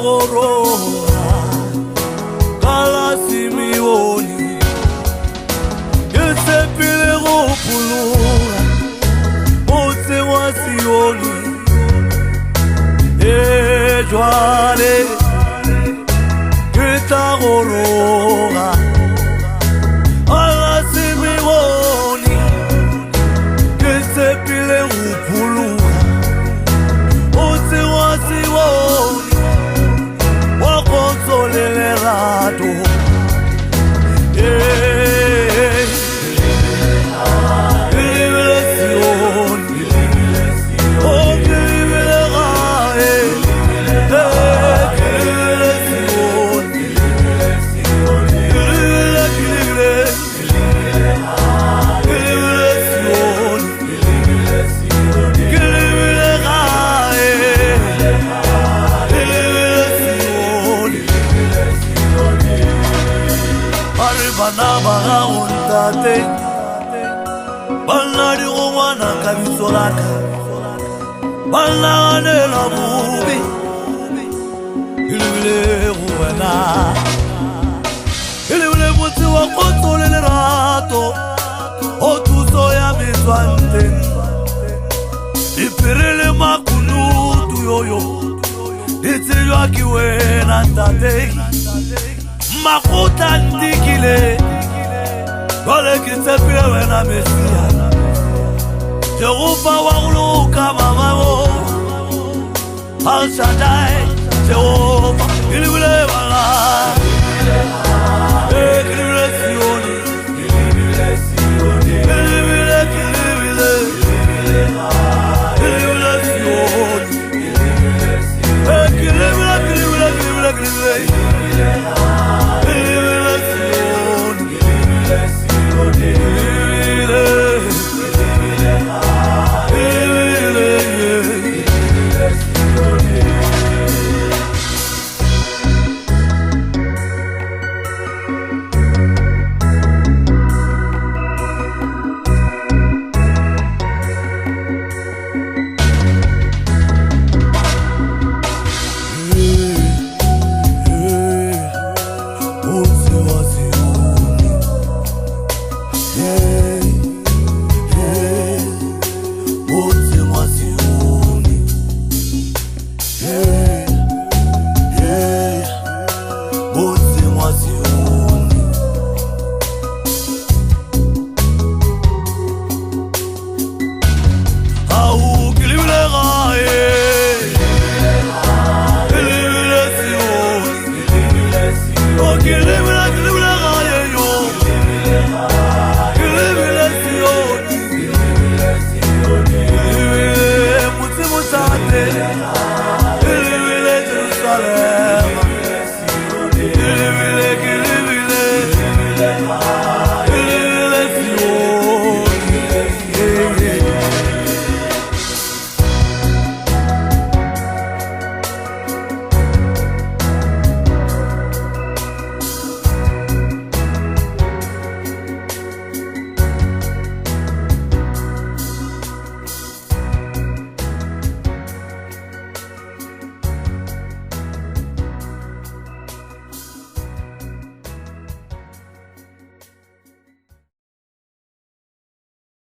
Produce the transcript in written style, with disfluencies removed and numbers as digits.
gorora kala Simeoni ke tsepile go pulura motse wa Sioni jwale ke tla gorora kala Simeoni ke tsepile go pulura motse wa Sioni wa konsole lerato Bana baga untate Bana di romana kabisolaka Bana ane la bubi Ilule ruwena Ilule muti wa kontole le rato Otuso ya mitwante Ipirele makunutu yoyo Itiyo akiwe na tate Makuta ndikile Kole kisepile wena mesia Jehova wanguluka mamamo Al Shaddai Jehova Ilibile wala